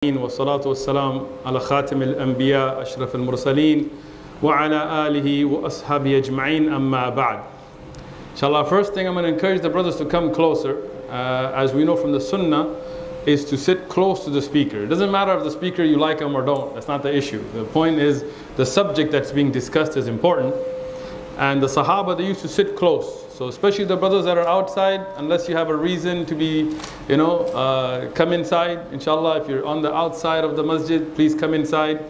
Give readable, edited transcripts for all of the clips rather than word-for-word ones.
والصلاة والسلام على خاتم الأنبياء أشرف المرسلين وعلى آله وأصحابه أجمعين أما بعد. Inshallah, first thing I'm going to encourage the brothers to come closer. As we know from the Sunnah, is to sit close to the speaker. It doesn't matter if the speaker you like him or don't. That's not the issue. The point is the subject that's being discussed is important. And the Sahaba, they used to sit close. So especially the brothers that are outside, unless you have a reason to be, come inside. Inshallah, if you're on the outside of the masjid, please come inside.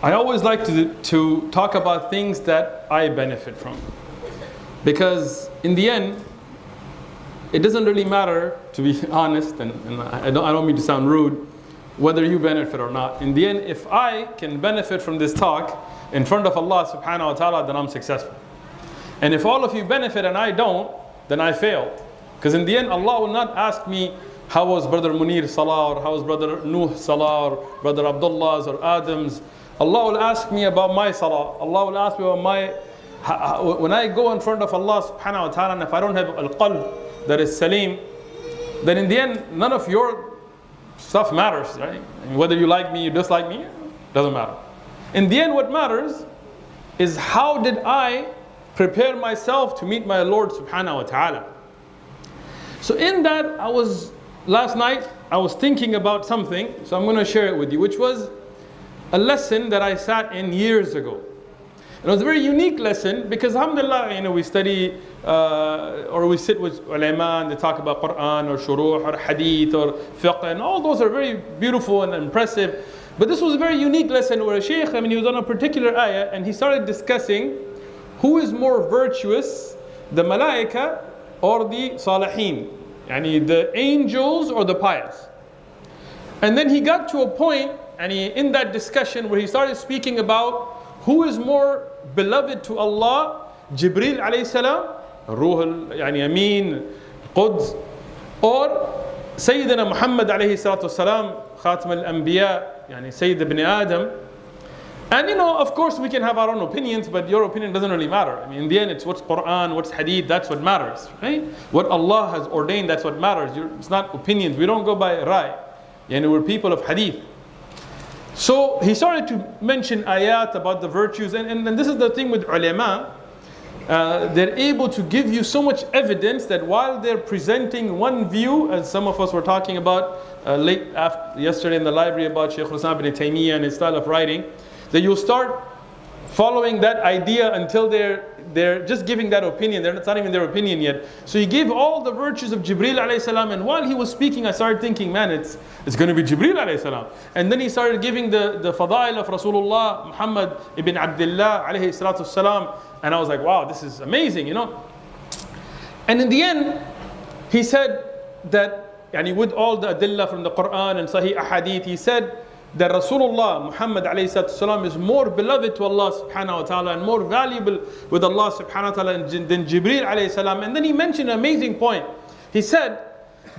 I always like to talk about things that I benefit from. Because in the end, it doesn't really matter, to be honest, and I don't mean to sound rude, whether you benefit or not. In the end, if I can benefit from this talk in front of Allah subhanahu wa ta'ala, then I'm successful. And if all of you benefit and I don't, then I failed. Because in the end, Allah will not ask me, how was Brother Munir Salah, or how was Brother Nuh Salah, or Brother Abdullah's or Adam's. Allah will ask me about my Salah. Allah will ask me about when I go in front of Allah subhanahu wa ta'ala, and if I don't have al-qalb that is salim, then in the end, none of your stuff matters, right? And whether you like me, you dislike me, doesn't matter. In the end, what matters is how did I prepare myself to meet my Lord subhanahu wa ta'ala. So in that, last night, I was thinking about something, so I'm going to share it with you, which was a lesson that I sat in years ago. And it was a very unique lesson because alhamdulillah, we study or we sit with ulama and they talk about Quran or shuruh or hadith or fiqh, and all those are very beautiful and impressive. But this was a very unique lesson where a Sheikh, he was on a particular ayah and he started discussing who is more virtuous, the malaika or the salihin, yani the angels or the pious. And then he got to a point, and in that discussion where he started speaking about who is more beloved to Allah, Jibreel alayhi salam, Ruh al-Amin, Quds, or Sayyidina Muhammad alayhi salatu salam, Khatam al-Anbiya, Sayyid ibn Adam. And of course we can have our own opinions, but your opinion doesn't really matter. In the end, it's what's Quran, what's Hadith, that's what matters, right? What Allah has ordained, that's what matters. It's not opinions. We don't go by Rai. We're people of Hadith. So he started to mention ayat about the virtues, and this is the thing with ulama. They're able to give you so much evidence that while they're presenting one view, as some of us were talking about yesterday in the library about Sheikh Uthman ibn Taymiyyah and his style of writing, that you'll start following that idea until they're just giving that opinion. It's not even their opinion yet. So he gave all the virtues of Jibreel alayhi salam, and while he was speaking, I started thinking, man, it's going to be Jibreel alayhi salam. And then he started giving the fadail of Rasulullah Muhammad ibn Abdullah alayhi salatu salam, and I was like, wow, this is amazing, And in the end, he said that, with all the adillah from the Quran and Sahih Ahadith, he said that Rasulullah Muhammad alayhi salatu salam is more beloved to Allah subhanahu wa ta'ala and more valuable with Allah subhanahu wa ta'ala than Jibreel alayhi salam. And then he mentioned an amazing point. He said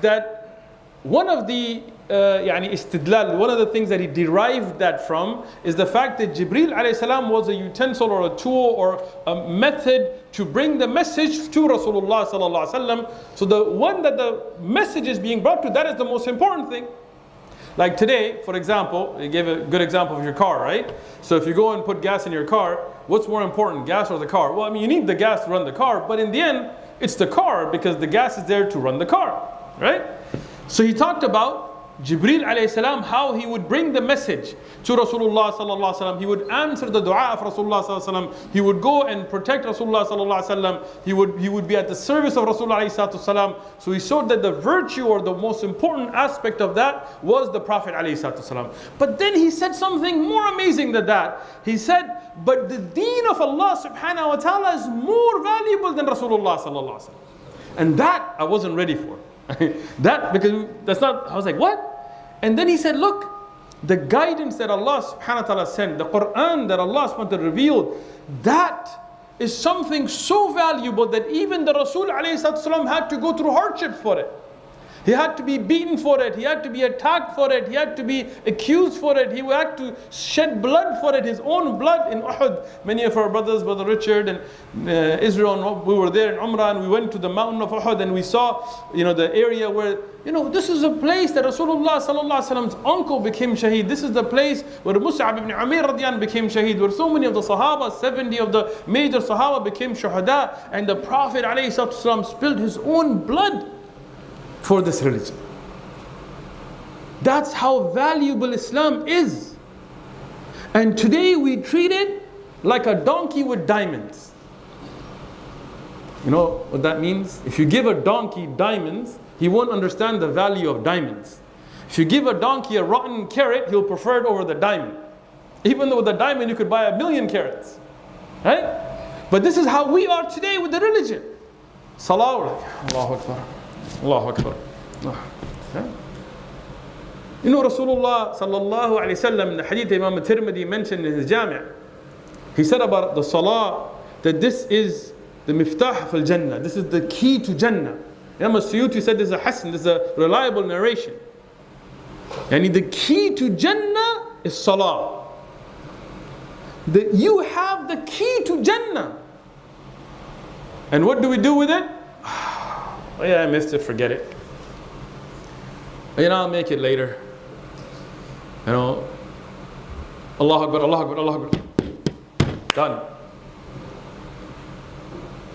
that one of the istidlal, one of the things that he derived that from is the fact that Jibreel alayhi salam was a utensil or a tool or a method to bring the message to Rasulullah sallallahu alaihi wasallam. So the one that the message is being brought to, that is the most important thing. Like today, for example, you gave a good example of your car, right? So if you go and put gas in your car, what's more important, gas or the car? Well, you need the gas to run the car, but in the end, it's the car because the gas is there to run the car, right? So he talked about Jibreel alayhi salam, how he would bring the message to Rasulullah sallallahu alaihi wasallam. He would answer the dua of Rasulullah sallallahu alaihi wasallam. He would go and protect Rasulullah sallallahu alaihi wasallam. He would be at the service of Rasulullah alayhi salatu. So he showed that the virtue or the most important aspect of that was the Prophet alayhi salatu. But then he said something more amazing than that. He said, but the deen of Allah subhanahu wa ta'ala is more valuable than Rasulullah sallallahu alaihi wasallam. And that I wasn't ready for. Because that's not, I was like, what? And then he said, look, the guidance that Allah subhanahu wa ta'ala sent, the Quran that Allah subhanahu wa ta'ala revealed, that is something so valuable that even the Rasul alayhi salatu had to go through hardship for it. He had to be beaten for it. He had to be attacked for it. He had to be accused for it. He had to shed blood for it, his own blood in Uhud. Many of our brothers, Brother Richard and Israel, and we were there in Umrah, and we went to the mountain of Uhud, and we saw, the area where, this is a place that Rasulullah sallallahu alaihi wasallam's uncle became shaheed. This is the place where Mus'ab ibn Umair radiyan became shaheed, where so many of the Sahaba, 70 of the major Sahaba became shuhada, and the Prophet alayhi salatu wasallam spilled his own blood for this religion. That's how valuable Islam is. And today we treat it like a donkey with diamonds. You know what that means? If you give a donkey diamonds, he won't understand the value of diamonds. If you give a donkey a rotten carrot, he'll prefer it over the diamond. Even though with the diamond you could buy 1,000,000 carrots. Right? But this is how we are today with the religion. Salah, Allahu Akbar. Allahu Akbar. Rasulullah sallallahu alayhi wasallam in the hadith Imam al-Tirmidhi mentioned in his Jami', he said about the salah that this is the miftah fil Jannah. This is the key to Jannah. Imam al-Suyuti said this is a hasan, this is a reliable narration. And the key to Jannah is salah. That you have the key to Jannah. And what do we do with it? Oh yeah, I missed it, forget it. I'll make it later. Allahu Akbar, Allahu Akbar, Allahu Akbar. Done.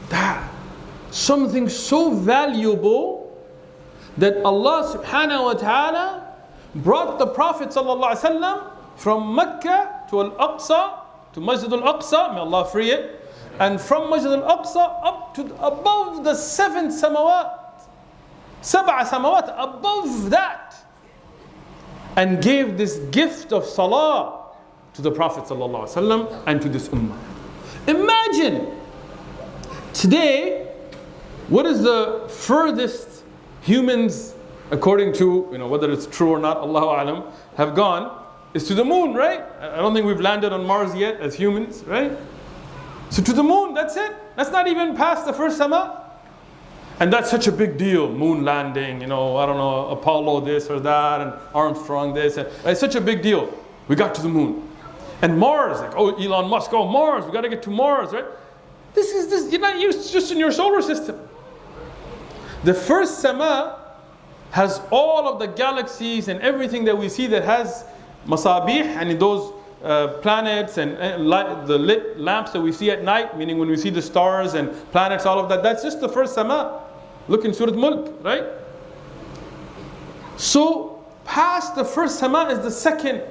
That. Something so valuable that Allah subhanahu wa ta'ala brought the Prophet sallallahu alaihi wasallam from Mecca to Al-Aqsa, to Masjid Al-Aqsa, may Allah free it, and from Masjid Al-Aqsa up to above the 7 samawat. 7 samawat, above that, and gave this gift of salah to the Prophet ﷺ and to this ummah. Imagine today, what is the furthest humans, according to whether it's true or not, Allahu Alam, have gone, is to the moon, right? I don't think we've landed on Mars yet as humans, right? So to the moon, that's it. That's not even past the first sama. And that's such a big deal, moon landing, Apollo this or that, and Armstrong this. And it's such a big deal. We got to the moon. And Mars, Elon Musk, Mars, we got to get to Mars, right? You're not used just in your solar system. The first sama has all of the galaxies and everything that we see that has masabih, and those planets and the lit lamps that we see at night, meaning when we see the stars and planets, all of that, that's just the first sama. Look in Surah Mulk, right? So, past the first sama is the second,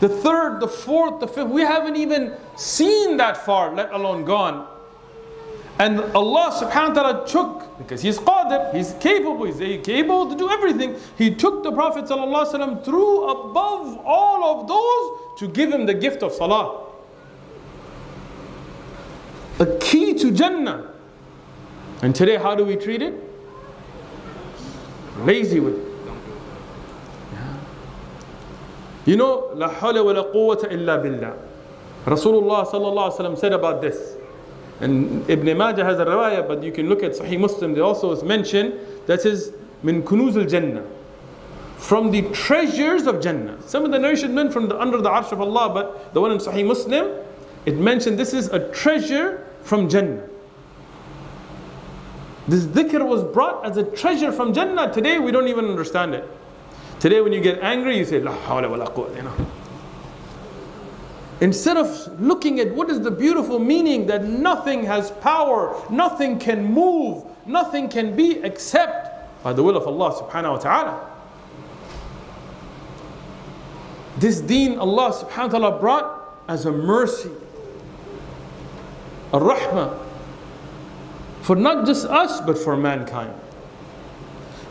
the third, the fourth, the fifth. We haven't even seen that far, let alone gone. And Allah subhanahu wa ta'ala took, because He's qadir, He's capable, He's able to do everything. He took the Prophet sallallahu alaihi wasallam through above all of those to give him the gift of salah. A key to Jannah. And today, how do we treat it? Lazy with it. La hawla wa la quwwata illa billah. Rasulullah sallallahu alaihi wasallam said about this. And Ibn Majah has a riwayah, but you can look at Sahih Muslim, there also is mentioned, that says, min kunuz al-Jannah. From the treasures of Jannah. Some of the narrations meant from under the arsh of Allah, but the one in Sahih Muslim, it mentioned this is a treasure from Jannah. This dhikr was brought as a treasure from Jannah. Today we don't even understand it. Today when you get angry, you say, La hawla wa la quwwata, Instead of looking at what is the beautiful meaning that nothing has power, nothing can move, nothing can be except by the will of Allah subhanahu wa ta'ala. This deen Allah subhanahu wa ta'ala brought as a mercy, a rahmah, for not just us, but for mankind.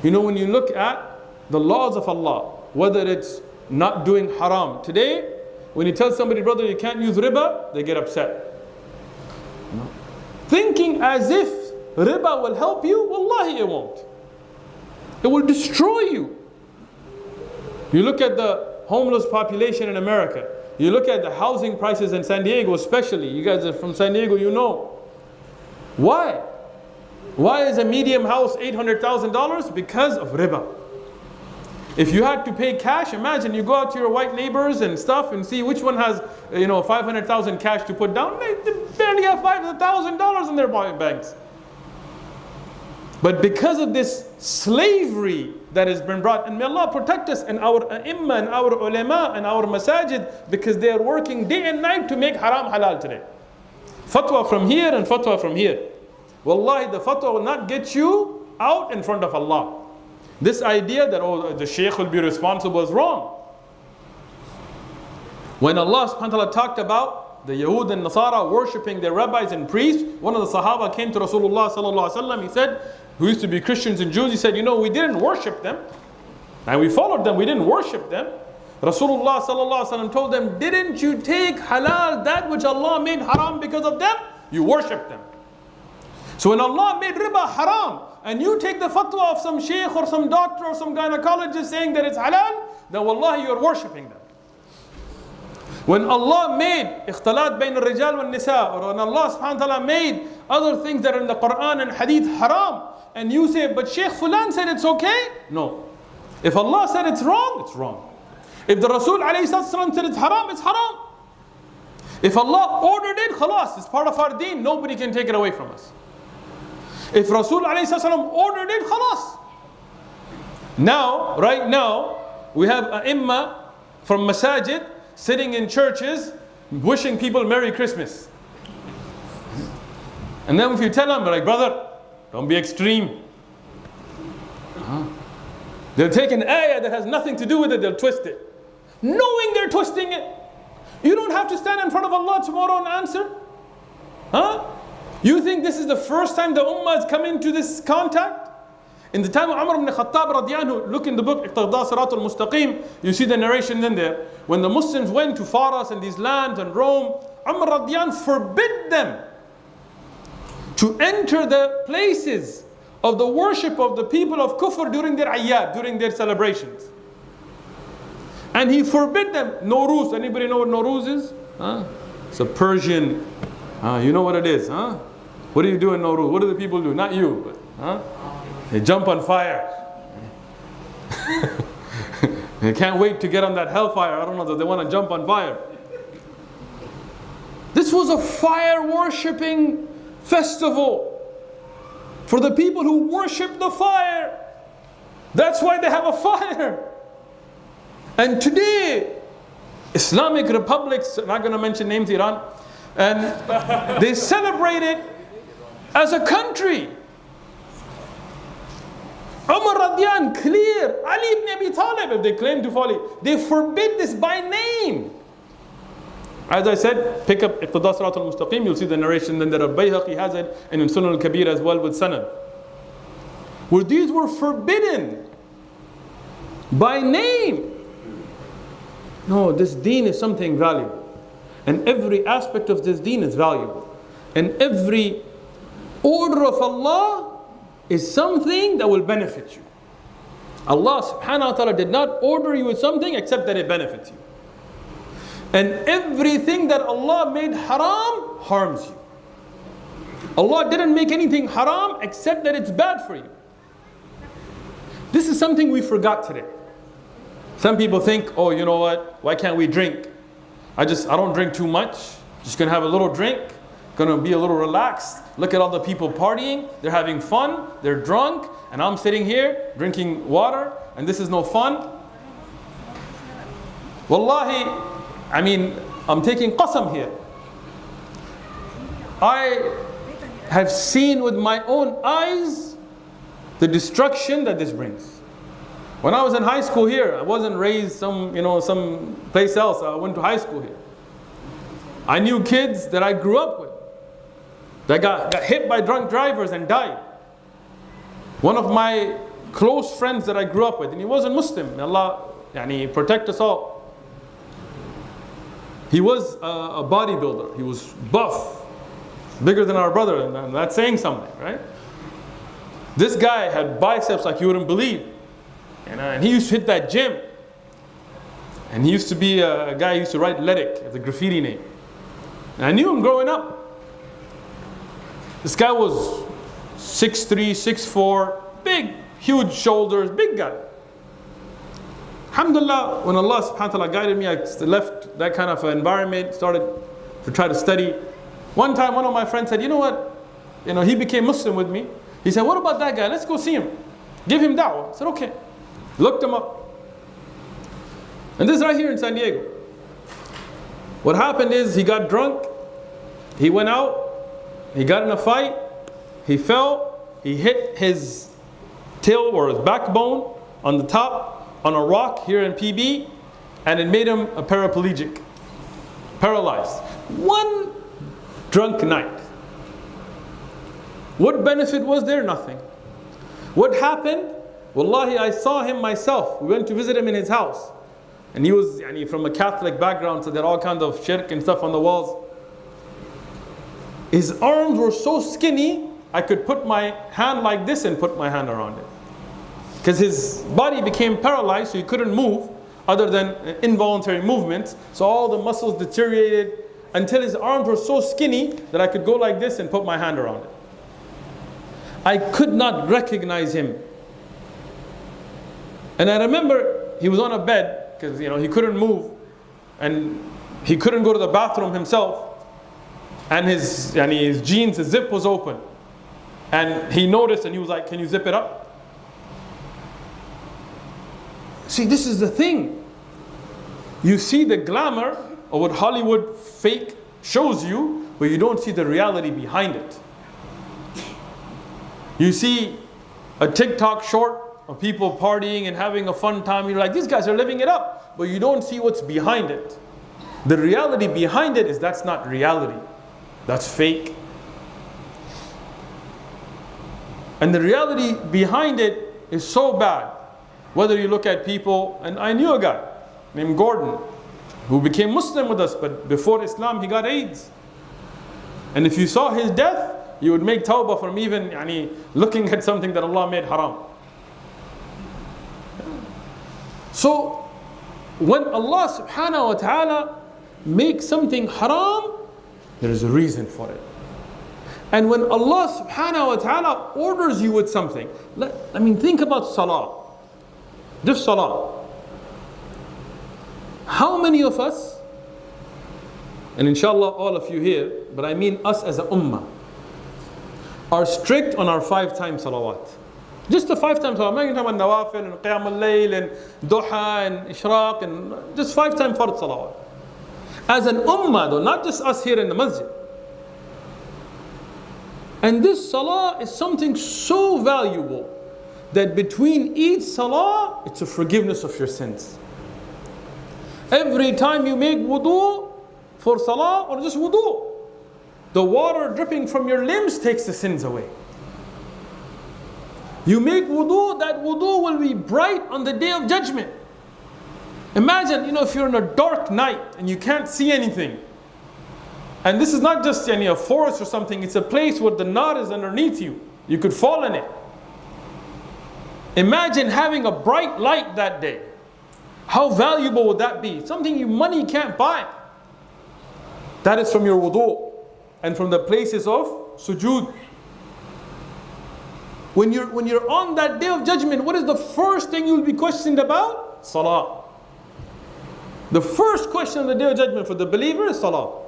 When you look at the laws of Allah, whether it's not doing haram. Today, when you tell somebody, brother, you can't use riba, they get upset. Thinking as if riba will help you, wallahi it won't. It will destroy you. You look at the homeless population in America. You look at the housing prices in San Diego especially. You guys are from San Diego, you know. Why? Why is a medium house $800,000? Because of riba. If you had to pay cash, imagine you go out to your white neighbors and stuff and see which one has 500,000 cash to put down. They barely have $5,000 in their banks. But because of this slavery that has been brought, and may Allah protect us and our ai*imma and our ulama and our masajid, because they are working day and night to make haram halal today. Fatwa from here and fatwa from here. Wallahi, the fatwa will not get you out in front of Allah. This idea that the Sheikh will be responsible is wrong. When Allah subhanahu wa ta'ala talked about the Yahud and Nasara worshipping their rabbis and priests, one of the Sahaba came to Rasulullah sallallahu alaihi wasallam. He said, who used to be Christians and Jews, he said, we didn't worship them. And we followed them, we didn't worship them. Rasulullah sallallahu alaihi wasallam told them, didn't you take halal that which Allah made haram because of them? You worship them. So when Allah made riba haram, and you take the fatwa of some sheikh or some doctor or some gynecologist saying that it's halal, then wallahi you're worshipping them. When Allah made ikhtalat bayn al-rijal wal nisa, or when Allah subhanahu wa ta'ala made other things that are in the Quran and hadith haram, and you say, but Sheikh Fulan said it's okay? No. If Allah said it's wrong, it's wrong. If the Rasul alayhi salam said it's haram. If Allah ordered it, khalas, it's part of our deen, nobody can take it away from us. If Rasul alayhi salam ordered it, khalas. Now, right now, we have ai*imma from masajid sitting in churches wishing people Merry Christmas. And then if you tell them, like, brother, don't be extreme. They'll take an ayah that has nothing to do with it, they'll twist it. Knowing they're twisting it. You don't have to stand in front of Allah tomorrow and answer. You think this is the first time the ummah has come into this contact? In the time of Umar ibn Khattab radiyallahu anhu, look in the book Iqtada Siratul Mustaqim, you see the narration in there. When the Muslims went to Faras and these lands and Rome, Umar radiyallahu anhu forbid them to enter the places of the worship of the people of Kufr during their ayyad, during their celebrations. And he forbid them. Nowruz, anybody know what Nowruz is? It's a Persian, you know what it is, What do you do in Nowruz? What do the people do? Not you, but they jump on fire. They can't wait to get on that hellfire. I don't know that they want to jump on fire. This was a fire worshipping festival for the people who worship the fire. That's why they have a fire. And today, Islamic republics, I'm not going to mention names, Iran, and they celebrate it as a country. Umar Radian, clear. Ali ibn Abi Talib, if they claim to follow, they forbid this by name. As I said, pick up Iqtada Siratul Mustaqim, you'll see the narration. Then there are Bayhaqi has it, and in Sunan al-Kabir as well with Sanad, where these were forbidden by name. No, this deen is something valuable. And every aspect of this deen is valuable. And every order of Allah is something that will benefit you. Allah subhanahu wa ta'ala did not order you with something except that it benefits you. And everything that Allah made haram harms you. Allah didn't make anything haram except that it's bad for you. This is something we forgot today. Some people think, oh, you know what? Why can't we drink? I don't drink too much. Just gonna have a little drink. Gonna be a little relaxed. Look at all the people partying. They're having fun. They're drunk. And I'm sitting here drinking water. And this is no fun. Wallahi, I'm taking qasam here. I have seen with my own eyes the destruction that this brings. When I was in high school here, I wasn't raised some place else. I went to high school here. I knew kids that I grew up with that got hit by drunk drivers and died. One of my close friends that I grew up with, and he wasn't Muslim. May Allah protect us all. He was a bodybuilder. He was buff, bigger than our brother, and that's saying something, right? This guy had biceps like you wouldn't believe. And he used to hit that gym. And he used to be a guy who used to write Ledik as a graffiti name. And I knew him growing up. This guy was 6'3", 6'4", big, huge shoulders, big guy. Alhamdulillah, when Allah subhanahu wa ta'ala guided me, I left that kind of environment, started to try to study. One time, one of my friends said, you know what? He became Muslim with me. He said, what about that guy? Let's go see him. Give him da'wah. I said, okay. Looked him up. And this is right here in San Diego. What happened is he got drunk. He went out. He got in a fight. He fell. He hit his tail or his backbone on the top on a rock here in PB, and it made him a paraplegic, paralyzed. One drunk night. What benefit was there? Nothing. What happened? Wallahi, I saw him myself. We went to visit him in his house, and he was from a Catholic background, so there are all kinds of shirk and stuff on the walls. His arms were so skinny, I could put my hand like this and put my hand around it. Because his body became paralyzed, so he couldn't move other than involuntary movements. So all the muscles deteriorated until his arms were so skinny that I could go like this and put my hand around it. I could not recognize him. And I remember he was on a bed because he couldn't move and he couldn't go to the bathroom himself. And his jeans, his zip was open. And he noticed and he was like, can you zip it up? See, this is the thing. You see the glamour of what Hollywood fake shows you, but you don't see the reality behind it. You see a TikTok short of people partying and having a fun time. You're like, these guys are living it up. But you don't see what's behind it. The reality behind it is that's not reality. That's fake. And the reality behind it is so bad. Whether you look at people, and I knew a guy named Gordon who became Muslim with us, but before Islam he got AIDS. And if you saw his death, you would make tawbah from even looking at something that Allah made haram. So when Allah subhanahu wa ta'ala makes something haram, there is a reason for it. And when Allah subhanahu wa ta'ala orders you with something, think about salah. Just salah. How many of us, and inshallah all of you here, but I mean us as a ummah, are strict on our 5 times salawat? Just the 5 times salawat. I'm not talking about nawafil and qiyam al-layl and duha and ishraq and just 5 times fard salawat. As an ummah though, not just us here in the masjid. And this salah is something so valuable that between each salah, it's a forgiveness of your sins. Every time you make wudu for salah or just wudu, the water dripping from your limbs takes the sins away. You make wudu, that wudu will be bright on the day of judgment. Imagine, if you're in a dark night and you can't see anything. And this is not just a forest or something, it's a place where the nar is underneath you. You could fall in it. Imagine having a bright light that day. How valuable would that be? Something money can't buy. That is from your wudu and from the places of sujood. When you're on that day of judgment, what is the first thing you'll be questioned about? Salah. The first question on the day of judgment for the believer is salah.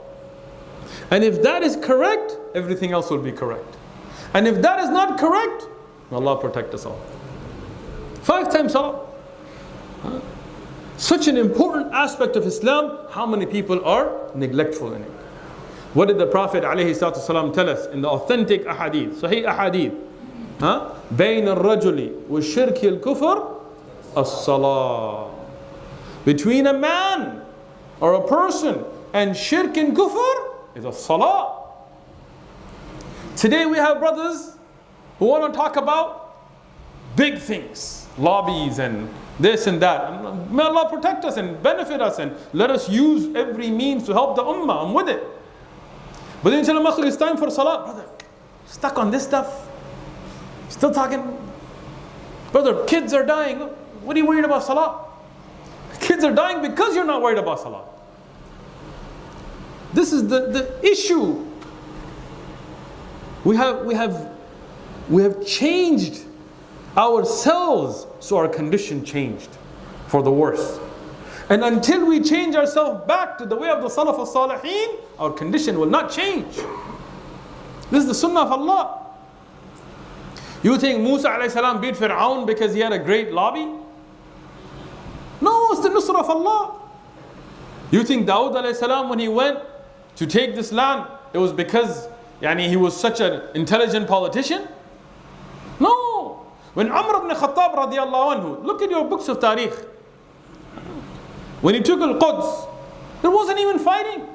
And if that is correct, everything else will be correct. And if that is not correct, Allah protect us all. 5 times salah. Such an important aspect of Islam, how many people are neglectful in it? What did the Prophet ﷺ tell us in the authentic ahadith, sahih ahadith? بين الرجل والشرك الكفر الصلاة. Between a man or a person and shirk and kufr is a salah. Today we have brothers who want to talk about big things, lobbies and this and that. And may Allah protect us and benefit us and let us use every means to help the ummah. I'm with it. But then inshallah it's time for salah. Brother, stuck on this stuff. Still talking. Brother, kids are dying. What are you worried about salah? Kids are dying because you're not worried about salah. This is the issue. We have We have changed ourselves, so our condition changed for the worse. And until we change ourselves back to the way of the Salaf al-Salihin, our condition will not change. This is the sunnah of Allah. You think Musa alayhi salam beat Fir'aun because he had a great lobby? No, it's the nusrah of Allah. You think Dawood alayhi salam, when he went to take this land, it was because he was such an intelligent politician? No. When Umar ibn Khattab radiallahu anhu, look at your books of tariq. When he took Al-Quds, there wasn't even fighting.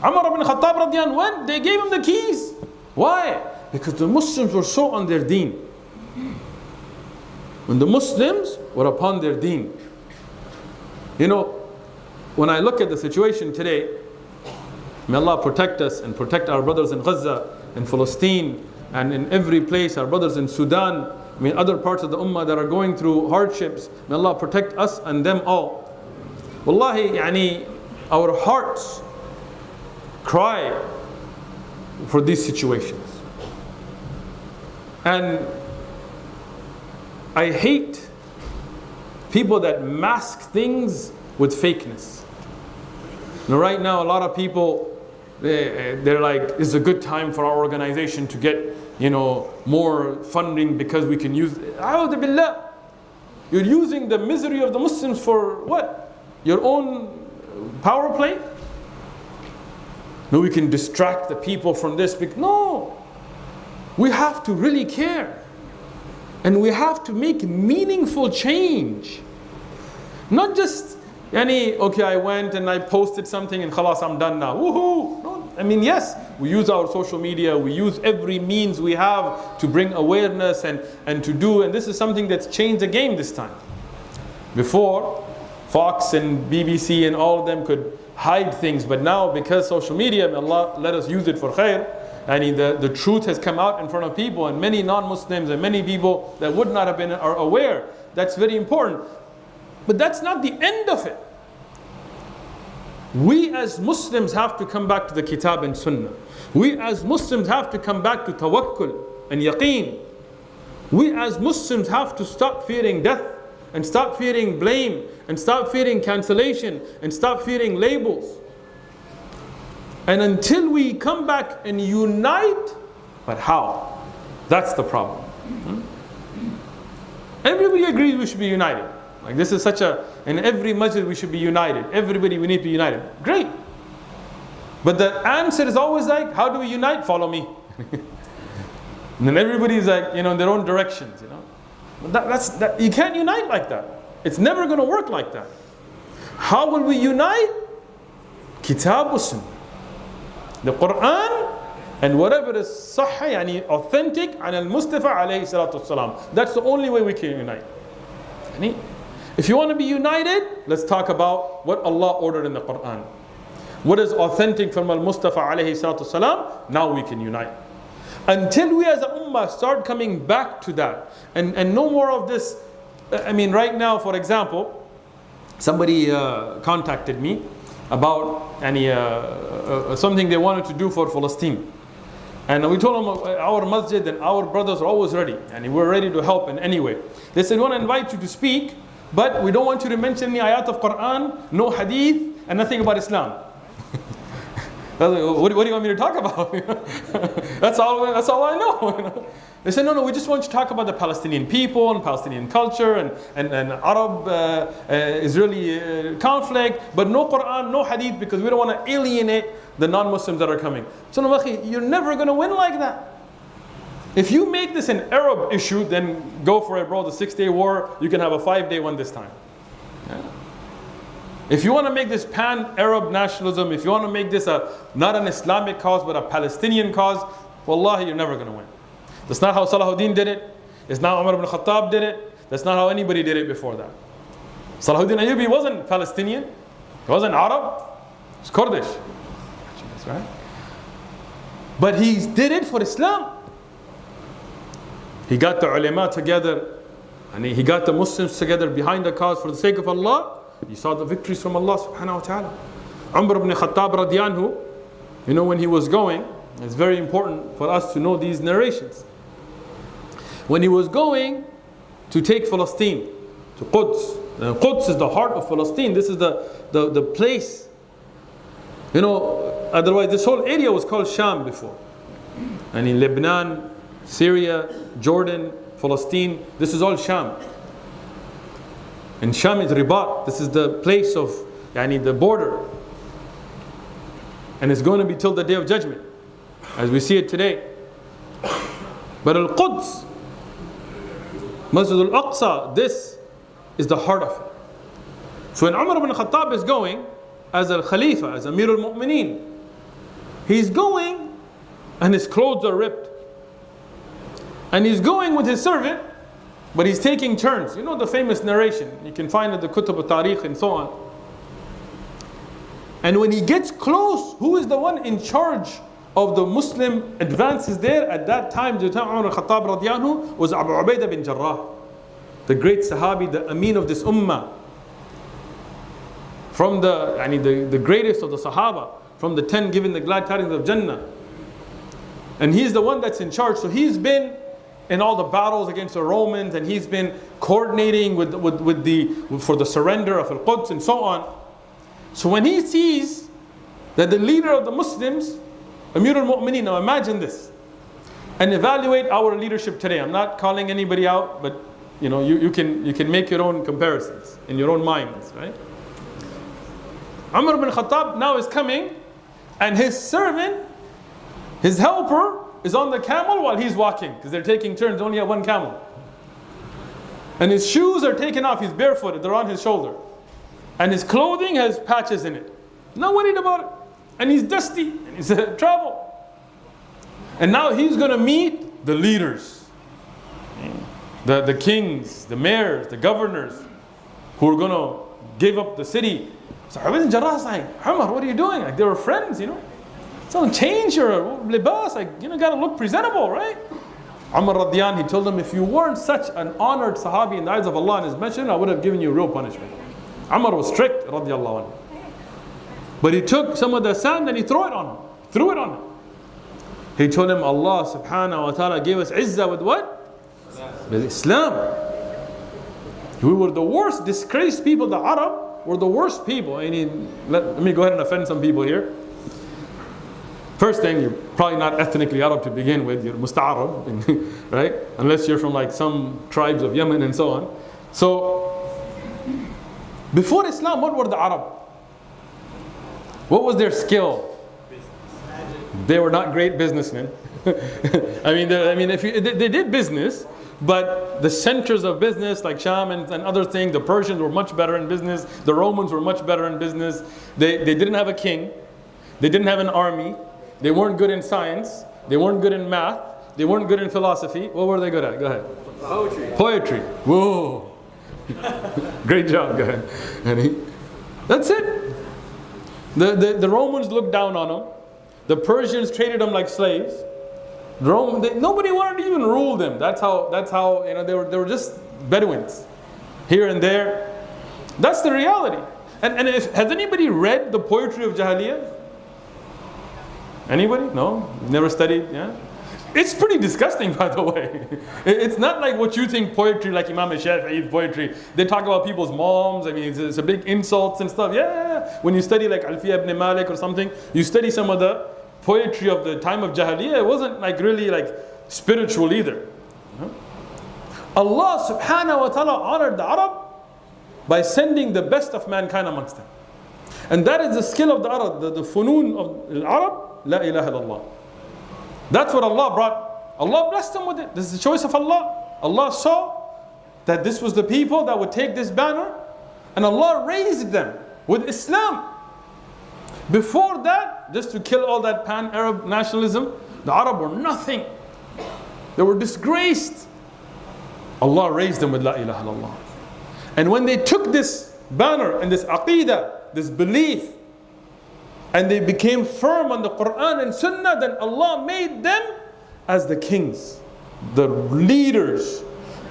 Umar ibn Khattab radiallahu anhu went, they gave him the keys. Why? Because the Muslims were so on their deen. When the Muslims were upon their deen. When I look at the situation today, may Allah protect us and protect our brothers in Gaza and Palestine and in every place, our brothers in Sudan, other parts of the Ummah that are going through hardships. May Allah protect us and them all. Wallahi, our hearts cry for these situations. And I hate people that mask things with fakeness. Right now, a lot of people, they're like, it's a good time for our organization to get, more funding because we can use it. A'udhu billah. You're using the misery of the Muslims for what? Your own power play? No, we can distract the people from this. No. We have to really care. And we have to make meaningful change. Not just, okay, I went and I posted something and khalas, I'm done now. Woohoo! No, yes, we use our social media, we use every means we have to bring awareness and to do, and this is something that's changed the game this time. Before, Fox and BBC and all of them could hide things, but now because social media, may Allah let us use it for khair, the truth has come out in front of people, and many non-Muslims and many people that would not have been are aware. That's very important. But that's not the end of it. We as Muslims have to come back to the Kitab and Sunnah. We as Muslims have to come back to tawakkul and yaqeen. We as Muslims have to stop fearing death and stop fearing blame and stop fearing cancellation and stop fearing labels. And until we come back and unite, but how? That's the problem. Everybody agrees we should be united. Like this is in every masjid we should be united. Everybody, we need to be united. Great. But the answer is always like, how do we unite? Follow me. And then everybody's like, in their own directions, But you can't unite like that. It's never going to work like that. How will we unite? Kitab wa Sunnah. The Quran and whatever is sahih, authentic, and al-Mustafa alayhi salatu wasalam. That's the only way we can unite. If you want to be united, let's talk about what Allah ordered in the Quran. What is authentic from al-Mustafa alayhi salatu wasalam, now we can unite. Until we as a ummah start coming back to that, and no more of this. Right now, for example, somebody contacted me about something they wanted to do for Palestine. And we told them our masjid and our brothers are always ready, and we're ready to help in any way. They said, we want to invite you to speak, but we don't want you to mention any ayat of Quran, no hadith, and nothing about Islam. What do you want me to talk about? That's all I know. They said, no, we just want you to talk about the Palestinian people and Palestinian culture and Arab-Israeli conflict, but no Quran, no hadith, because we don't want to alienate the non-Muslims that are coming. So no, you're never going to win like that. If you make this an Arab issue, then go for it, bro. The 6-day war, you can have a 5-day one this time. Yeah. If you want to make this pan-Arab nationalism, if you want to make this not an Islamic cause but a Palestinian cause, wallahi, you're never going to win. That's not how Salahuddin did it. It's not Umar ibn Khattab did it. That's not how anybody did it before that. Salahuddin Ayyubi wasn't Palestinian. He wasn't Arab. He was Kurdish. That's right. But he did it for Islam. He got the ulama together, and he got the Muslims together behind the cause for the sake of Allah. You saw the victories from Allah subhanahu wa ta'ala. Umar ibn Khattab radiyanhu, when he was going, it's very important for us to know these narrations. when he was going to take Palestine, to Quds. And Quds is the heart of Palestine. This is the place. You know, otherwise this whole area was called Sham before. And in Lebanon, Syria, Jordan, Palestine, this is all Sham. And Sham is Ribat. This is the place of, the border. And it's going to be till the Day of Judgment, as we see it today. But Al-Quds, Masjid al-Aqsa, this is the heart of it. So when Umar ibn Khattab is going, as a Khalifa, as Amir al-Mu'mineen, he's going and his clothes are ripped. And he's going with his servant, but he's taking turns. You know the famous narration, you can find it in the Kutub al-Tariq and so on. And when he gets close, who is the one in charge of the Muslim advances there at that time? The time Umar al-Khattab radiyallahu was Abu Ubaidah bin Jarrah, the great Sahabi, the Amin of this Ummah, from the greatest of the Sahaba, from the 10 given the glad tidings of Jannah. And he's the one that's in charge. So he's been in all the battles against the Romans, and he's been coordinating for the surrender of Al-Quds and so on. So when he sees that the leader of the Muslims, Amir al-Mu'mineen, now imagine this, and evaluate our leadership today. I'm not calling anybody out, but you can make your own comparisons in your own minds, right? Umar ibn Khattab now is coming, and his servant, his helper, is on the camel while he's walking, because they're taking turns, only have one camel. And his shoes are taken off, he's barefooted, they're on his shoulder. And his clothing has patches in it. Not worried about it. And he's dusty, and he's travel. And now he's going to meet the leaders, the kings, the mayors, the governors, who are going to give up the city. So Ubayd bin Jarrah is like, Umar, what are you doing? Like, they were friends, So change your libas, gotta look presentable, right? Umar radiyallahu, he told them, if you weren't such an honored Sahabi in the eyes of Allah and His Messenger, I would have given you real punishment. Umar was strict, radiyallahu anhu. But he took some of the sand and he threw it on him. He told him, Allah subhanahu wa ta'ala gave us izzah with what? With Islam. We were the worst, disgraced people. The Arab were the worst people. Let me go ahead and offend some people here. First thing, you're probably not ethnically Arab to begin with. You're Musta'arab, right? Unless you're from like some tribes of Yemen and so on. So, before Islam, what were the Arab? What was their skill? They were not great businessmen. They did business, but the centers of business like Sham and other things, the Persians were much better in business. The Romans were much better in business. They didn't have a king. They didn't have an army. They weren't good in science. They weren't good in math. They weren't good in philosophy. What were they good at? Go ahead. Poetry. Whoa. Great job, go ahead. That's it. The Romans looked down on them. The Persians treated them like slaves. Nobody wanted to even rule them. That's how they were just Bedouins here and there. That's the reality. And has anybody read the poetry of Jahiliyyah? Anybody? No? Never studied? Yeah? It's pretty disgusting, by the way. It's not like what you think poetry, like Imam al-Shafi'i's poetry. They talk about people's moms. It's a big insults and stuff. Yeah. When you study like Alfiya ibn Malik or something, you study some of the poetry of the time of Jahiliyyah. It wasn't like really like spiritual either. Allah subhanahu wa ta'ala honored the Arab by sending the best of mankind amongst them. And that is the skill of the Arab, the funun of the Arab, la ilaha illallah. That's what Allah brought. Allah blessed them with it. This is the choice of Allah. Allah saw that this was the people that would take this banner, and Allah raised them with Islam. Before that, just to kill all that pan-Arab nationalism, the Arab were nothing. They were disgraced. Allah raised them with La ilaha illallah. And when they took this banner and this aqidah, this belief, and they became firm on the Quran and Sunnah, then Allah made them as the kings, the leaders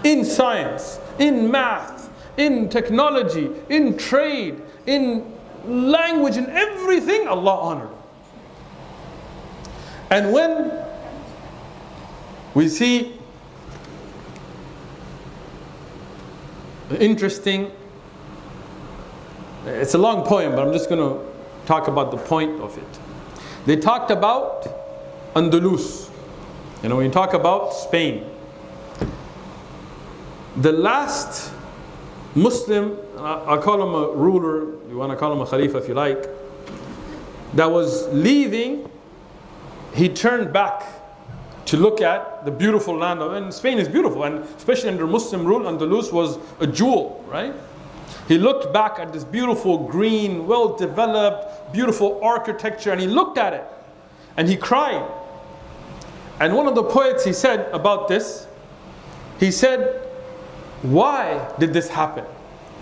in science, in math, in technology, in trade, in language, in everything. Allah honored. And when we see interesting. It's a long poem, but I'm just going to talk about the point of it. They talked about Andalus. You know, when you talk about Spain, the last Muslim, I'll call him a ruler, you want to call him a Khalifa if you like, that was leaving, he turned back to look at the beautiful land of, and Spain is beautiful, and especially under Muslim rule, Andalus was a jewel, right? He looked back at this beautiful green, well-developed, beautiful architecture, and he looked at it, and he cried. And one of the poets, he said about this, he said, why did this happen?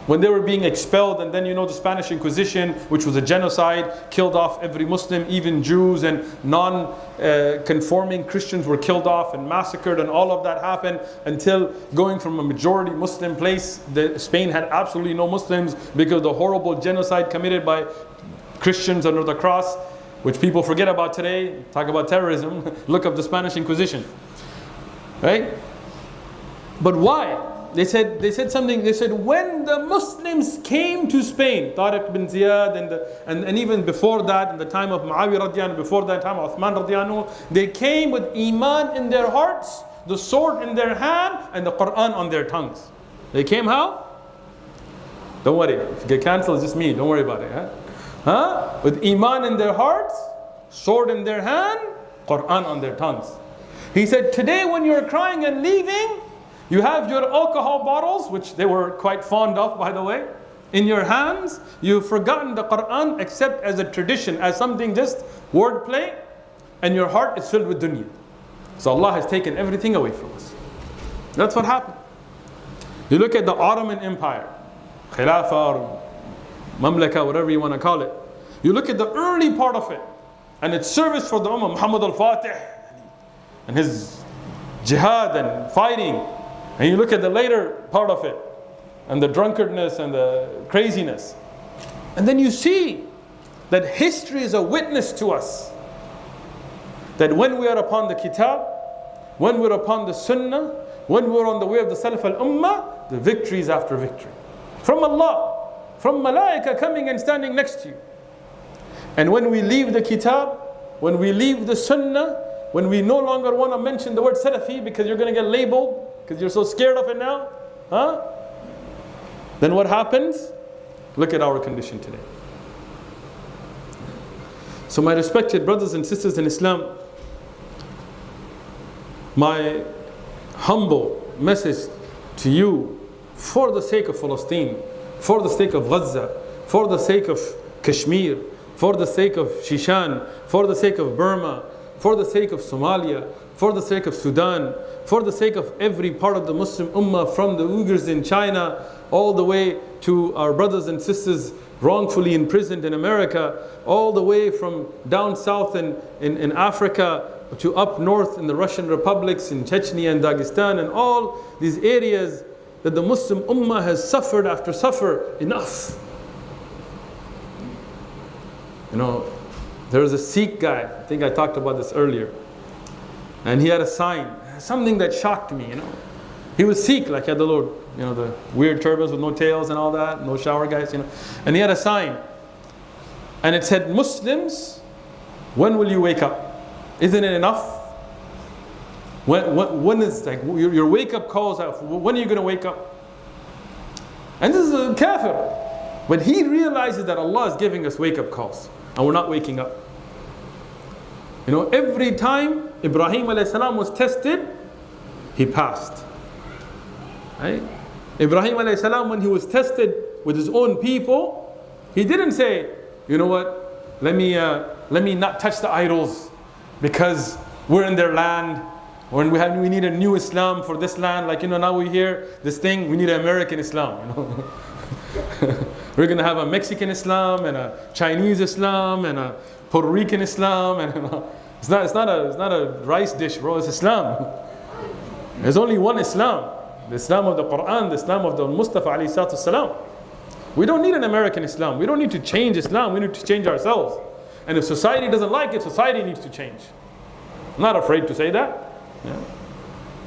When they were being expelled, and then you know the Spanish Inquisition, which was a genocide, killed off every Muslim, even Jews and non-conforming Christians were killed off and massacred, and all of that happened until going from a majority Muslim place, Spain had absolutely no Muslims because of the horrible genocide committed by Christians under the cross, which people forget about today. Talk about terrorism, look up the Spanish Inquisition, right? But why? They said something. They said when the Muslims came to Spain, Tariq bin Ziyad and even before that, in the time of Muawiyah radiallahu anhu, before that time Uthman radiallahu anhu, they came with iman in their hearts, the sword in their hand, and the Quran on their tongues. They came how? Don't worry, if you get cancelled, it's just me. Don't worry about it. Huh? With iman in their hearts, sword in their hand, Quran on their tongues. He said, today when you're crying and leaving, you have your alcohol bottles, which they were quite fond of, by the way, in your hands. You've forgotten the Quran except as a tradition, as something just wordplay, and your heart is filled with dunya. So Allah has taken everything away from us. That's what happened. You look at the Ottoman Empire, Khilafah or Mamlaka, whatever you want to call it. You look at the early part of it, and its service for the Ummah, Muhammad al-Fatih, and his jihad and fighting. And you look at the later part of it, and the drunkardness and the craziness. And then you see that history is a witness to us. That when we are upon the kitab, when we're upon the sunnah, when we're on the way of the Salaf al-Ummah, the victory is after victory. From Allah, from malaika coming and standing next to you. And when we leave the kitab, when we leave the sunnah, when we no longer want to mention the word Salafi because you're going to get labeled, because you're so scared of it now, then what happens? Look at our condition today. So my respected brothers and sisters in Islam, my humble message to you, for the sake of Palestine, for the sake of Gaza, for the sake of Kashmir, for the sake of Shishan, for the sake of Burma, for the sake of Somalia, for the sake of Sudan, for the sake of every part of the Muslim Ummah, from the Uyghurs in China all the way to our brothers and sisters wrongfully imprisoned in America, all the way from down south in Africa to up north in the Russian republics, in Chechnya and Dagestan, and all these areas that the Muslim Ummah has suffered after suffer. Enough. You know, there was a Sikh guy, I think I talked about this earlier, and he had a sign, something that shocked me, you know. He was Sikh, like he had the little, you know, the weird turbans with no tails and all that, no shower guys, you know. And he had a sign, and it said, Muslims, when will you wake up? Isn't it enough? When is like your wake up calls out? When are you going to wake up? And this is a kafir, but he realizes that Allah is giving us wake up calls, and we're not waking up. You know, every time Ibrahim alayhi salam was tested, he passed. Right? Ibrahim alayhi salam, when he was tested with his own people, he didn't say, you know what, let me not touch the idols because we're in their land, or we need a new Islam for this land. Like, you know, now we hear this thing, we need an American Islam, you know. We're going to have a Mexican Islam and a Chinese Islam and a Puerto Rican Islam, and it's not a rice dish, bro. It's Islam. There's only one Islam, the Islam of the Quran, the Islam of the Mustafa alayhi salatu salam. We don't need an American Islam. We don't need to change Islam. We need to change ourselves. And if society doesn't like it, society needs to change. I'm not afraid to say that. Yeah.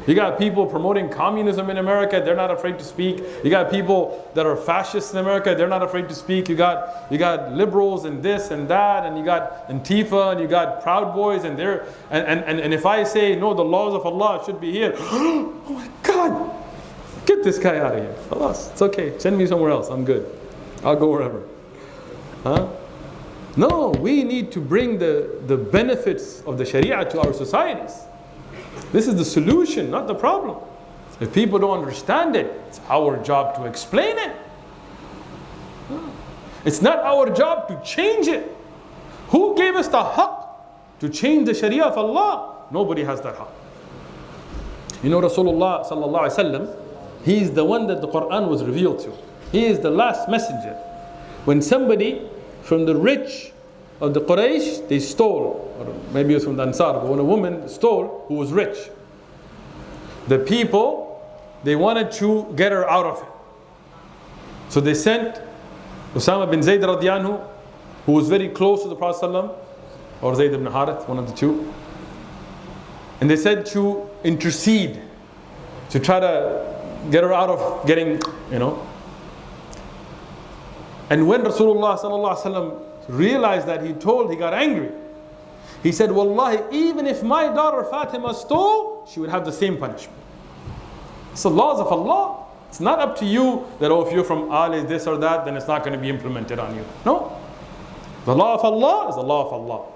You got people promoting communism in America, they're not afraid to speak. You got people that are fascists in America, they're not afraid to speak. You got liberals and this and that, and you got Antifa, and you got Proud Boys, and they're and if I say no, the laws of Allah should be here, oh my God, get this guy out of here. Khalas, it's okay. Send me somewhere else. I'm good. I'll go wherever. Huh? No, we need to bring the benefits of the Sharia to our societies. This is the solution, not the problem. If people don't understand it, it's our job to explain it. It's not our job to change it. Who gave us the haqq to change the Sharia of Allah? Nobody has that haqq. You know, Rasulullah sallallahu alaihi wasallam, he is the one that the Quran was revealed to. He is the last messenger. When somebody from the rich of the Quraysh, they stole, or maybe it was from the Ansar, but when a woman stole who was rich, the people, they wanted to get her out of it. So they sent Usama bin Zayd radiyan who was very close to the Prophet ﷺ, or Zayd ibn Harith, one of the two. And they said to intercede, to try to get her out of getting, And when Rasulullah ﷺ realized that, he got angry. He said, Wallahi, even if my daughter Fatima stole, she would have the same punishment. It's the laws of Allah. It's not up to you that, if you're from Ali, this or that, then it's not going to be implemented on you. No. The law of Allah is the law of Allah.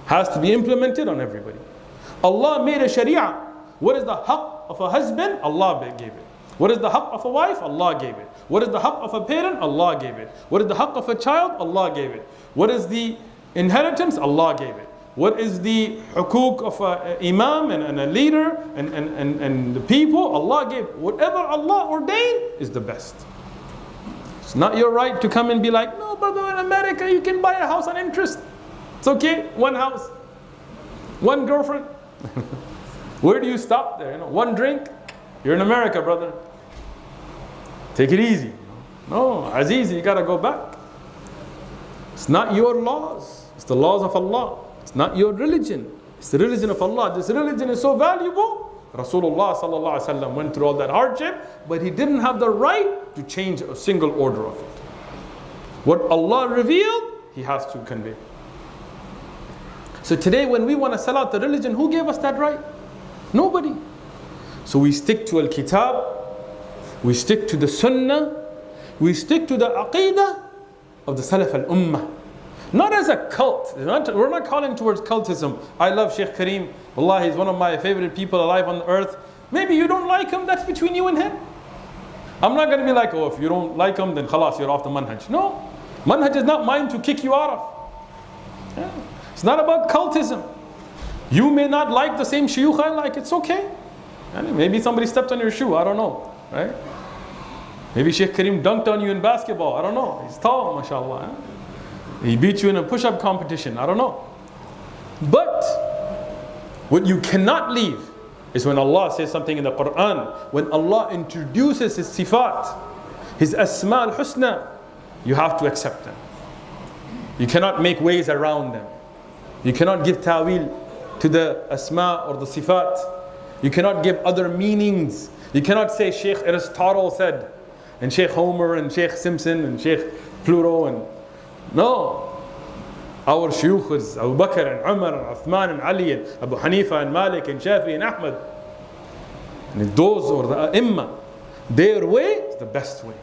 Has to be implemented on everybody. Allah made a sharia. What is the haqq of a husband? Allah gave it. What is the haqq of a wife? Allah gave it. What is the haqq of a parent? Allah gave it. What is the haqq of a child? Allah gave it. What is the inheritance? Allah gave it. What is the hukuk of an imam and a leader and the people? Allah gave it. Whatever Allah ordained is the best. It's not your right to come and be like, no, brother, in America you can buy a house on interest. It's okay, one house, one girlfriend. Where do you stop there? One drink. You're in America, brother. Take it easy. No, Azizi, you gotta go back. It's not your laws. It's the laws of Allah. It's not your religion. It's the religion of Allah. This religion is so valuable. Rasulullah sallallahu alaihi wasallam went through all that hardship, but he didn't have the right to change a single order of it. What Allah revealed, he has to convey. So today when we want to sell out the religion, who gave us that right? Nobody. So we stick to Al-Kitab, we stick to the Sunnah, we stick to the Aqidah of the Salaf al-Ummah. Not as a cult. We're not calling towards cultism. I love Sheikh Kareem. Wallah, he's one of my favorite people alive on the earth. Maybe you don't like him, that's between you and him. I'm not going to be like, if you don't like him, then khalas, you're off the manhaj. No. Manhaj is not mine to kick you out of. Yeah. It's not about cultism. You may not like the same shuyukh I like, it's okay. Maybe somebody stepped on your shoe, I don't know. Right? Maybe Sheikh Kareem dunked on you in basketball, I don't know. He's tall, mashallah. He beat you in a push-up competition, I don't know. But what you cannot leave is when Allah says something in the Quran, when Allah introduces His sifat, His asma al-husna, you have to accept them. You cannot make ways around them. You cannot give ta'wil to the asma or the sifat. You cannot give other meanings. You cannot say Sheikh Aristotle said, and Sheikh Homer and Sheikh Simpson and Sheikh Pluto and no. Our shuyukh is Abu Bakr and Umar and Uthman and Ali and Abu Hanifa and Malik and Shafi and Ahmad. And those or the Imma, their way is the best way.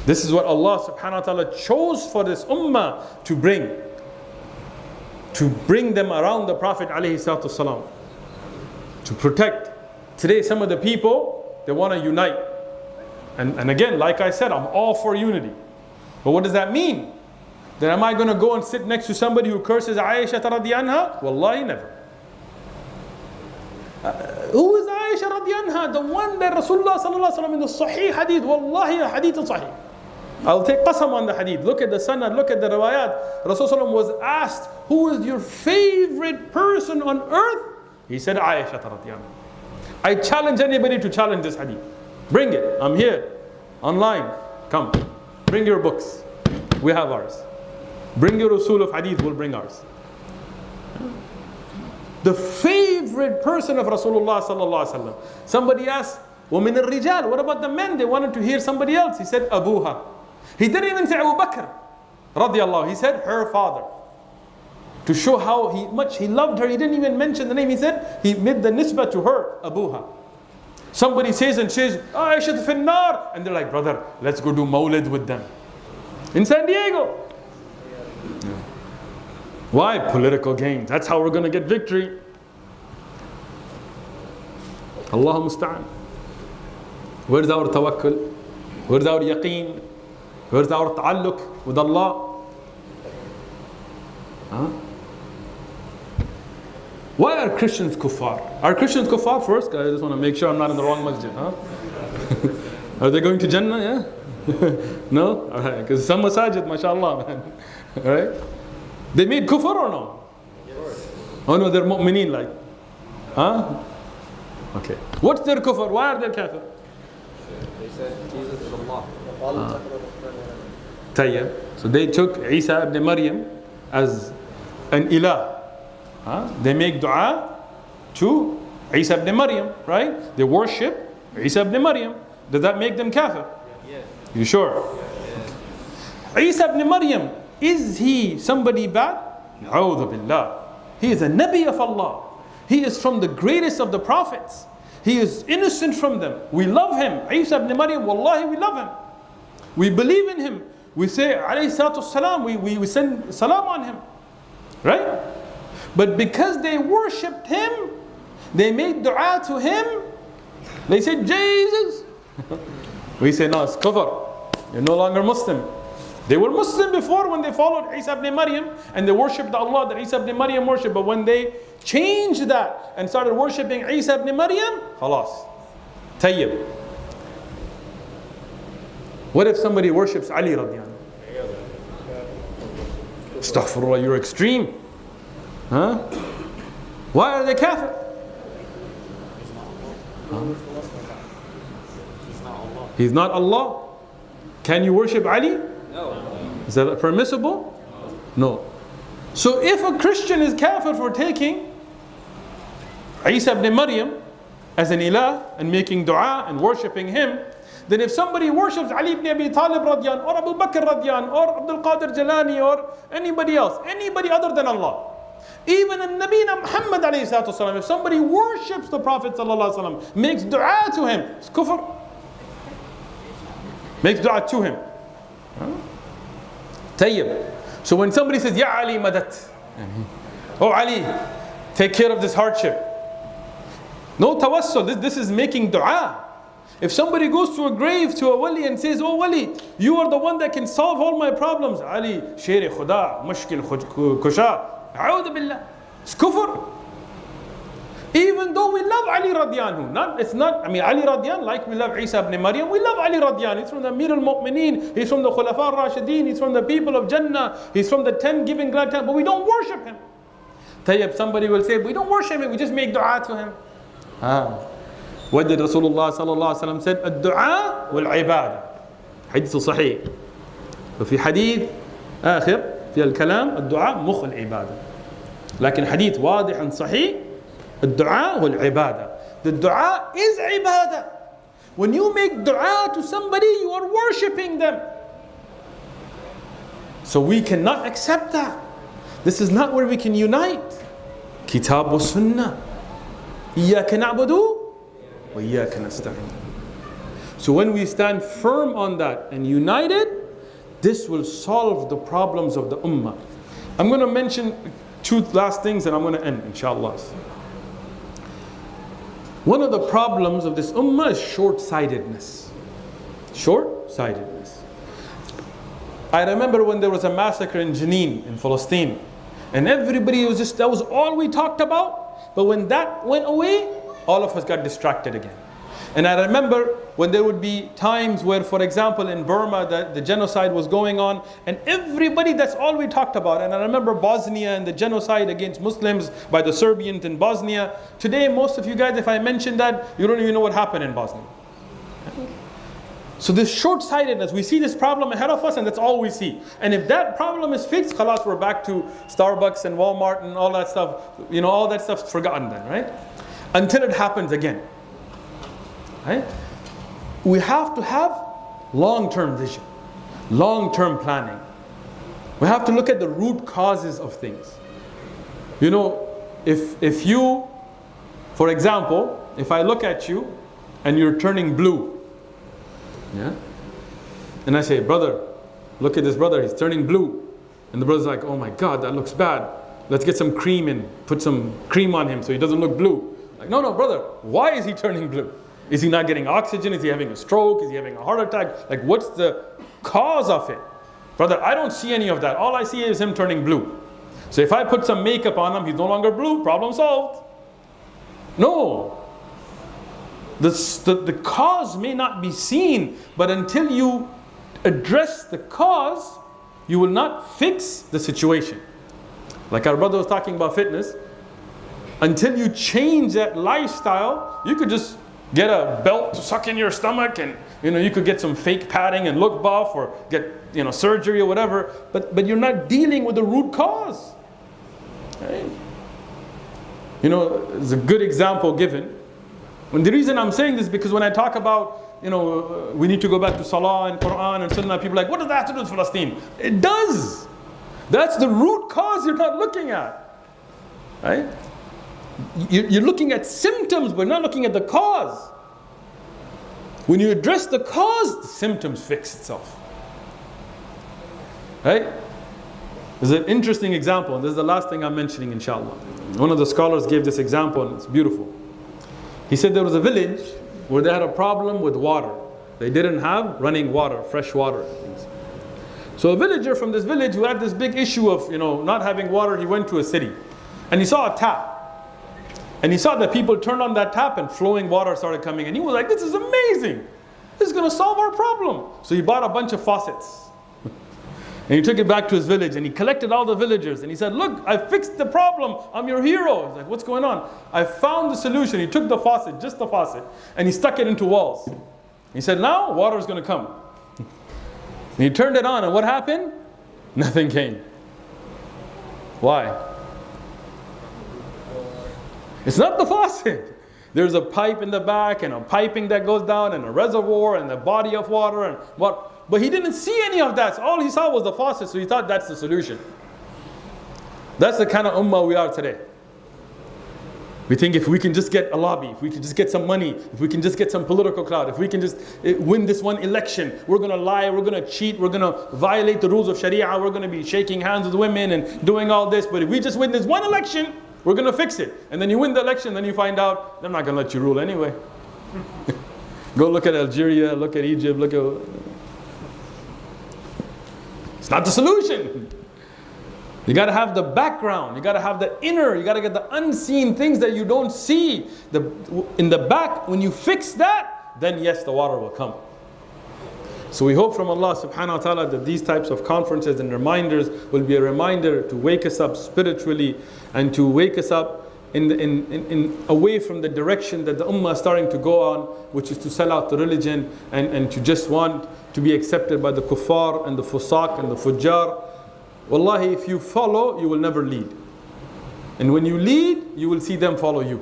This is what Allah subhanahu wa ta'ala chose for this ummah to bring them around the Prophet alayhi salatu wasalam, to protect. Today some of the people, they want to unite. And again, like I said, I'm all for unity. But what does that mean? Then am I going to go and sit next to somebody who curses Aisha radiyallahu anha? Wallahi, never. Who is Aisha radiyallahu anha? The one that Rasulullah sallallahu alaihi wasallam in the Sahih hadith, wallahi, a hadith is Sahih. I'll take qasam on the hadith. Look at the sanad, look at the riwayat. Rasulullah was asked, who is your favorite person on earth? He said, Aisha radiyallahu anha. I challenge anybody to challenge this hadith. Bring it. I'm here. Online. Come. Bring your books. We have ours. Bring your usul of hadith, we'll bring ours. The favorite person of Rasulullah sallallahu alaihi wasallam. Somebody asked, وَمِنَ الرِّجَالِ, what about the men? They wanted to hear somebody else. He said, Abuha. He didn't even say Abu Bakr, radiallahu. He said, her father. To show how much he loved her, he didn't even mention the name. He said, he made the nisbah to her, Abuha. Somebody says, Aisha fi nar, and they're like, brother, let's go do Mawlid with them. In San Diego. Why? Political gains. That's how we're going to get victory. Allah musta'an. Where's our tawakkul? Where's our yaqeen? Where's our ta'alluq with Allah? Huh? Why are Christians kuffar? Are Christians kuffar first? I just want to make sure I'm not in the wrong masjid. Huh? Are they going to Jannah? Yeah? No? Alright, because some masajid, mashallah, man. Alright? They made kufr or no? Yes. Oh no, they're mu'mineen like. Huh? Okay. What's their kufr? Why are they kafir? They said Jesus is Allah. Tayyib. So they took Isa ibn Maryam as an ilah. Huh? They make dua to Isa ibn Maryam, right? They worship Isa ibn Maryam. Does that make them kafir? Yes. You sure? Yes. Isa ibn Maryam, is he somebody bad? A'udhu billah. He is a Nabi of Allah. He is from the greatest of the prophets. He is innocent from them. We love him. Isa ibn Maryam, wallahi, we love him. We believe in him. We say, alayhi salatu salam, we send salam on him. Right? But because they worshipped him, they made dua to him, they said, Jesus. We say, no, it's kufr. You're no longer Muslim. They were Muslim before when they followed Isa ibn Maryam and they worshipped the Allah that Isa ibn Maryam worshipped. But when they changed that and started worshipping Isa ibn Maryam, khalas. Tayyib. What if somebody worships Ali radiallahu anhu? Astaghfirullah, you're extreme. Huh? Why are they kafir? Huh? He's not Allah. Can you worship Ali? No. Is that permissible? No. So if a Christian is kafir for taking Isa ibn Maryam as an ilah and making dua and worshipping him, then if somebody worships Ali ibn Abi Talib radiyan or Abu Bakr radiyan or Abdul Qadir Jalani or anybody else, anybody other than Allah, even in Nabina Muhammad alayhi salatu wasalam, if somebody worships the Prophet sallallahu alaihi wasallam, makes dua to him, it's kufr. Makes dua to him. Tayyib. So when somebody says, Ya Ali madat, oh Ali, take care of this hardship. No tawassul, this is making dua. If somebody goes to a grave to a wali and says, oh wali, you are the one that can solve all my problems. Ali, shere khuda, mushkil kusha. A'udhu billah. It's kufr. Even though we love Ali radiyan anhu. Ali radiyan, like we love Isa ibn Maryam, we love Ali radiyan. He's from the Amir al-Mu'mineen, he's from the Khulafa al-Rashideen, he's from the people of Jannah, he's from the 10 giving glad time, but we don't worship him. Tayyib, somebody will say, we don't worship him, we just make dua to him. What did Rasulullah sallallahu alaihi wasallam said? Ad-du'a wal-ibadah. Hadith sahih. وفي حديث آخر في الكلام الدعاء مخ العبادة. لكن حديث واضح صحيح الدعاء والعبادة. The dua is ibadah. When you make dua to somebody, you are worshipping them. So we cannot accept that. This is not where we can unite. Kitab wa sunnah. إياك نعبد وإياك نستعين. So when we stand firm on that and united, this will solve the problems of the ummah. I'm going to mention two last things and I'm going to end, inshallah. One of the problems of this ummah is short-sightedness. Short-sightedness. I remember when there was a massacre in Jenin, in Palestine, and everybody was that was all we talked about. But when that went away, all of us got distracted again. And I remember when there would be times where, for example, in Burma, the genocide was going on, and everybody, that's all we talked about. And I remember Bosnia and the genocide against Muslims by the Serbians in Bosnia. Today, most of you guys, if I mention that, you don't even know what happened in Bosnia. So this short-sightedness, we see this problem ahead of us and that's all we see. And if that problem is fixed, khalas, we're back to Starbucks and Walmart and all that stuff. You know, all that stuff's forgotten then, right? Until it happens again. Right? We have to have long-term vision, long-term planning. We have to look at the root causes of things. You know, if you, for example, if I look at you and you're turning blue, yeah, and I say, brother, look at this brother, he's turning blue. And the brother's like, oh my God, that looks bad. Let's get some cream and put some cream on him so he doesn't look blue. Like, no, brother, why is he turning blue? Is he not getting oxygen? Is he having a stroke? Is he having a heart attack? Like, what's the cause of it? Brother, I don't see any of that. All I see is him turning blue. So if I put some makeup on him, he's no longer blue, problem solved. No. The cause may not be seen, but until you address the cause, you will not fix the situation. Like our brother was talking about fitness. Until you change that lifestyle, you could just get a belt to suck in your stomach, and you could get some fake padding and look buff, or get surgery or whatever, but you're not dealing with the root cause. Right? There's a good example given. And the reason I'm saying this is because when I talk about, we need to go back to Salah and Quran and Sunnah, people are like, what does that have to do with Palestine? It does. That's the root cause you're not looking at. Right? You're looking at symptoms, but not looking at the cause. When you address the cause, the symptoms fix itself. Right? There's an interesting example, and this is the last thing I'm mentioning, inshallah. One of the scholars gave this example, and it's beautiful. He said there was a village where they had a problem with water. They didn't have running water, fresh water. So a villager from this village who had this big issue of not having water, he went to a city. And he saw a tap. And he saw that people turned on that tap and flowing water started coming. And he was like, this is amazing. This is going to solve our problem. So he bought a bunch of faucets. And he took it back to his village and he collected all the villagers and he said, look, I fixed the problem. I'm your hero. He's like, what's going on? I found the solution. He took the faucet, just the faucet, and he stuck it into walls. He said, now water is going to come. And he turned it on, and what happened? Nothing came. Why? It's not the faucet. There's a pipe in the back and a piping that goes down and a reservoir and the body of water and what. But he didn't see any of that. So all he saw was the faucet, so he thought that's the solution. That's the kind of ummah we are today. We think if we can just get a lobby, if we can just get some money, if we can just get some political clout, if we can just win this one election, we're going to lie, we're going to cheat, we're going to violate the rules of Sharia, we're going to be shaking hands with women and doing all this. But if we just win this one election, we're going to fix it. And then you win the election, then you find out they're not going to let you rule anyway. Go look at Algeria, look at Egypt, look at... It's not the solution. You got to have the background. You got to have the inner. You got to get the unseen things that you don't see. In the back, when you fix that, then yes, the water will come. So we hope from Allah subhanahu wa ta'ala that these types of conferences and reminders will be a reminder to wake us up spiritually and to wake us up away from the direction that the ummah is starting to go on, which is to sell out the religion and to just want to be accepted by the kuffar and the fusaq and the fujjar. Wallahi, if you follow, you will never lead. And when you lead, you will see them follow you.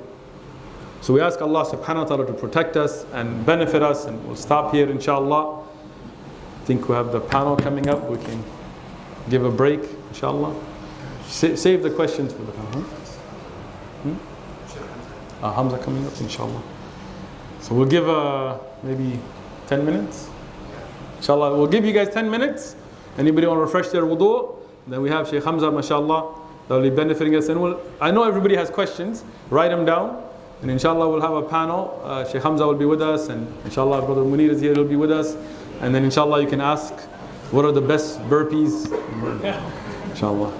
So we ask Allah subhanahu wa ta'ala to protect us and benefit us, and we'll stop here inshallah. I think we have the panel coming up. We can give a break inshallah. Save the questions for the panel. Hamza coming up inshallah. So we'll give maybe 10 minutes. Inshallah, we'll give you guys 10 minutes. Anybody want to refresh their wudu? Then we have Sheikh Hamza, mashallah, that will be benefiting us. And I know everybody has questions. Write them down. And inshallah, we'll have a panel. Sheikh Hamza will be with us. And inshallah, Brother Munir is here, he'll be with us. And then inshallah, you can ask what are the best burpees. Inshallah.